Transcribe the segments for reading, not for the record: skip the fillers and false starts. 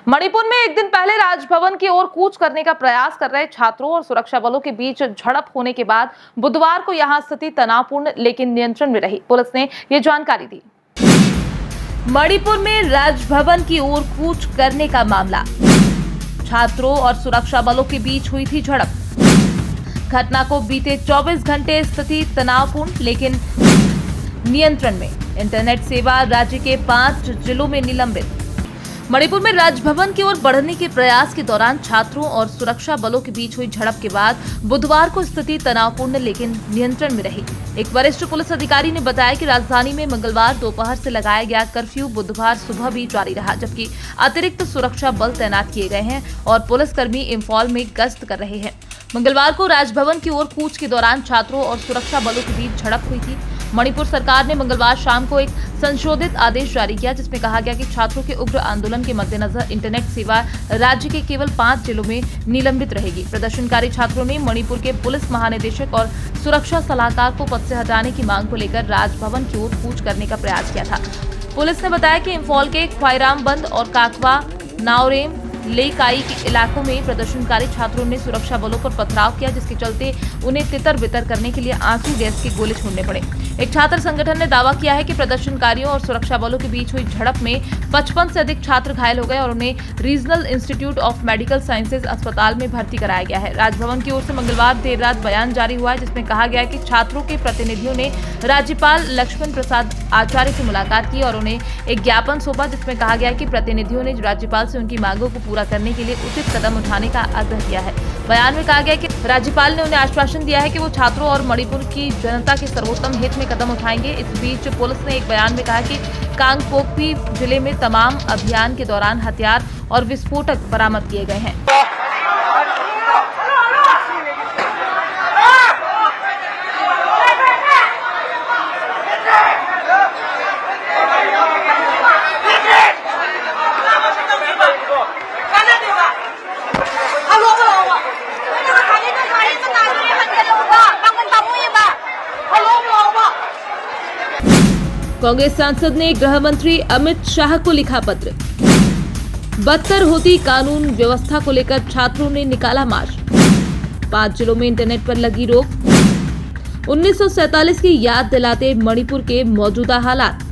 मणिपुर में एक दिन पहले राजभवन की ओर कूच करने का प्रयास कर रहे छात्रों और सुरक्षा बलों के बीच झड़प होने के बाद बुधवार को यहां स्थिति तनावपूर्ण लेकिन नियंत्रण में रही। पुलिस ने यह जानकारी दी। मणिपुर में राजभवन की ओर कूच करने का मामला, छात्रों और सुरक्षा बलों के बीच हुई थी झड़प। घटना को बीते 24 घंटे स्थिति तनावपूर्ण लेकिन नियंत्रण में। इंटरनेट सेवा राज्य के 5 जिलों में निलंबित। मणिपुर में राजभवन की ओर बढ़ने के प्रयास के दौरान छात्रों और सुरक्षा बलों के बीच हुई झड़प के बाद बुधवार को स्थिति तनावपूर्ण लेकिन नियंत्रण में रही। एक वरिष्ठ पुलिस अधिकारी ने बताया कि राजधानी में मंगलवार दोपहर से लगाया गया कर्फ्यू बुधवार सुबह भी जारी रहा, जबकि अतिरिक्त सुरक्षा बल तैनात किए गए हैं और पुलिसकर्मी इंफॉल में गश्त कर रहे हैं। मंगलवार को राजभवन की ओर कूच के दौरान छात्रों और सुरक्षा बलों के बीच झड़प हुई थी। मणिपुर सरकार ने मंगलवार शाम को एक संशोधित आदेश जारी किया, जिसमें कहा गया कि छात्रों के उग्र आंदोलन के मद्देनजर इंटरनेट सेवा राज्य के केवल 5 जिलों में निलंबित रहेगी। प्रदर्शनकारी छात्रों ने मणिपुर के पुलिस महानिदेशक और सुरक्षा सलाहकार को पद से हटाने की मांग को लेकर राजभवन की ओर कूच करने का प्रयास किया था। पुलिस ने बताया कि इंफॉल के ख्वाइरामबंद और काकवा, नाओरेम, लेकाई के इलाकों में प्रदर्शनकारी छात्रों ने सुरक्षा बलों पर पथराव किया, जिसके चलते उन्हें तितर-बितर करने के लिए आंसू गैस के गोले छोड़ने पड़े। एक छात्र संगठन ने दावा किया है कि प्रदर्शनकारियों और सुरक्षा बलों के बीच हुई झड़प में 55 से अधिक छात्र घायल हो गए और उन्हें regional institute of medical sciences अस्पताल में भर्ती कराया गया है। राजभवन की ओर से मंगलवार देर रात बयान जारी हुआ है, जिसमें कहा गया है कि छात्रों के प्रतिनिधियों ने राज्यपाल लक्ष्मण प्रसाद आचार्य से मुलाकात की और उन्हें एक ज्ञापन सौंपा, जिसमें कहा गया है कि प्रतिनिधियों ने राज्यपाल से उनकी मांगों को पूरा करने के लिए उचित कदम उठाने का आग्रह किया है। बयान में कहा गया कि राज्यपाल ने उन्हें आश्वासन दिया है कि वो छात्रों और मणिपुर की जनता के सर्वोत्तम हित में कदम उठाएंगे। इस बीच पुलिस ने एक बयान में कहा कि कांगपोकपी जिले में तमाम अभियान के दौरान हथियार और विस्फोटक बरामद किए गए हैं। कांग्रेस सांसद ने गृह मंत्री अमित शाह को लिखा पत्र। बदतर होती कानून व्यवस्था को लेकर छात्रों ने निकाला मार्च। 5 जिलों में इंटरनेट पर लगी रोक। 1947 की याद दिलाते मणिपुर के मौजूदा हालात।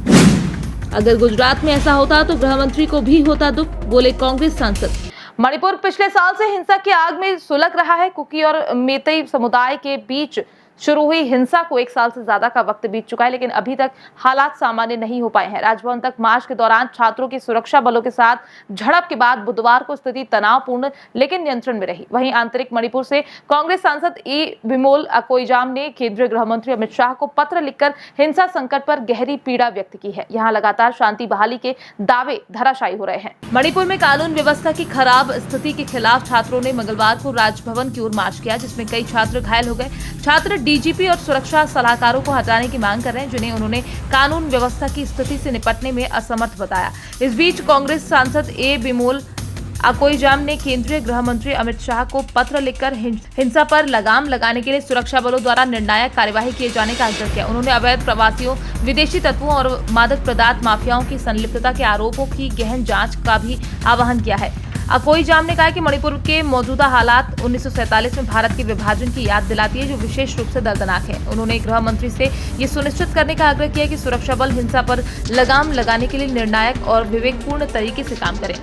अगर गुजरात में ऐसा होता तो गृह मंत्री को भी होता दुख, बोले कांग्रेस सांसद। मणिपुर पिछले साल से हिंसा की आग में सुलग रहा है। कुकी और मेतई समुदाय के बीच शुरू हुई हिंसा को 1 साल से ज्यादा का वक्त बीत चुका है, लेकिन अभी तक हालात सामान्य नहीं हो पाए हैं। राजभवन तक मार्च के दौरान छात्रों की सुरक्षा बलों के साथ झड़प के बाद बुधवार को स्थिति तनावपूर्ण लेकिन नियंत्रण में रही। वहीं आंतरिक मणिपुर से कांग्रेस सांसद ए विमोल अकोइजाम ने केंद्रीय गृह मंत्री अमित शाह को पत्र लिखकर हिंसा संकट पर गहरी पीड़ा व्यक्त की है। यहाँ लगातार शांति बहाली के दावे धराशायी हो रहे हैं। मणिपुर में कानून व्यवस्था की खराब स्थिति के खिलाफ छात्रों ने मंगलवार को राजभवन की ओर मार्च किया, जिसमें कई छात्र घायल हो गए। छात्र डीजीपी और सुरक्षा सलाहकारों को हटाने की मांग कर रहे हैं, जिन्हें उन्होंने कानून व्यवस्था की स्थिति से निपटने में असमर्थ बताया। इस बीच कांग्रेस सांसद ए विमोल अकोइजाम ने केंद्रीय गृह मंत्री अमित शाह को पत्र लिखकर हिंसा पर लगाम लगाने के लिए सुरक्षा बलों द्वारा निर्णायक कार्यवाही किए जाने का आग्रह किया। उन्होंने अवैध प्रवासियों, विदेशी तत्वों और मादक पदार्थ माफियाओं की संलिप्तता के आरोपों की गहन जांच का भी आह्वान किया है। अकोइजाम ने कहा कि मणिपुर के मौजूदा हालात 1947 में भारत के विभाजन की याद दिलाती है, जो विशेष रूप से दर्दनाक है। उन्होंने गृह मंत्री से ये सुनिश्चित करने का आग्रह किया कि सुरक्षा बल हिंसा पर लगाम लगाने के लिए निर्णायक और विवेकपूर्ण तरीके से काम करें।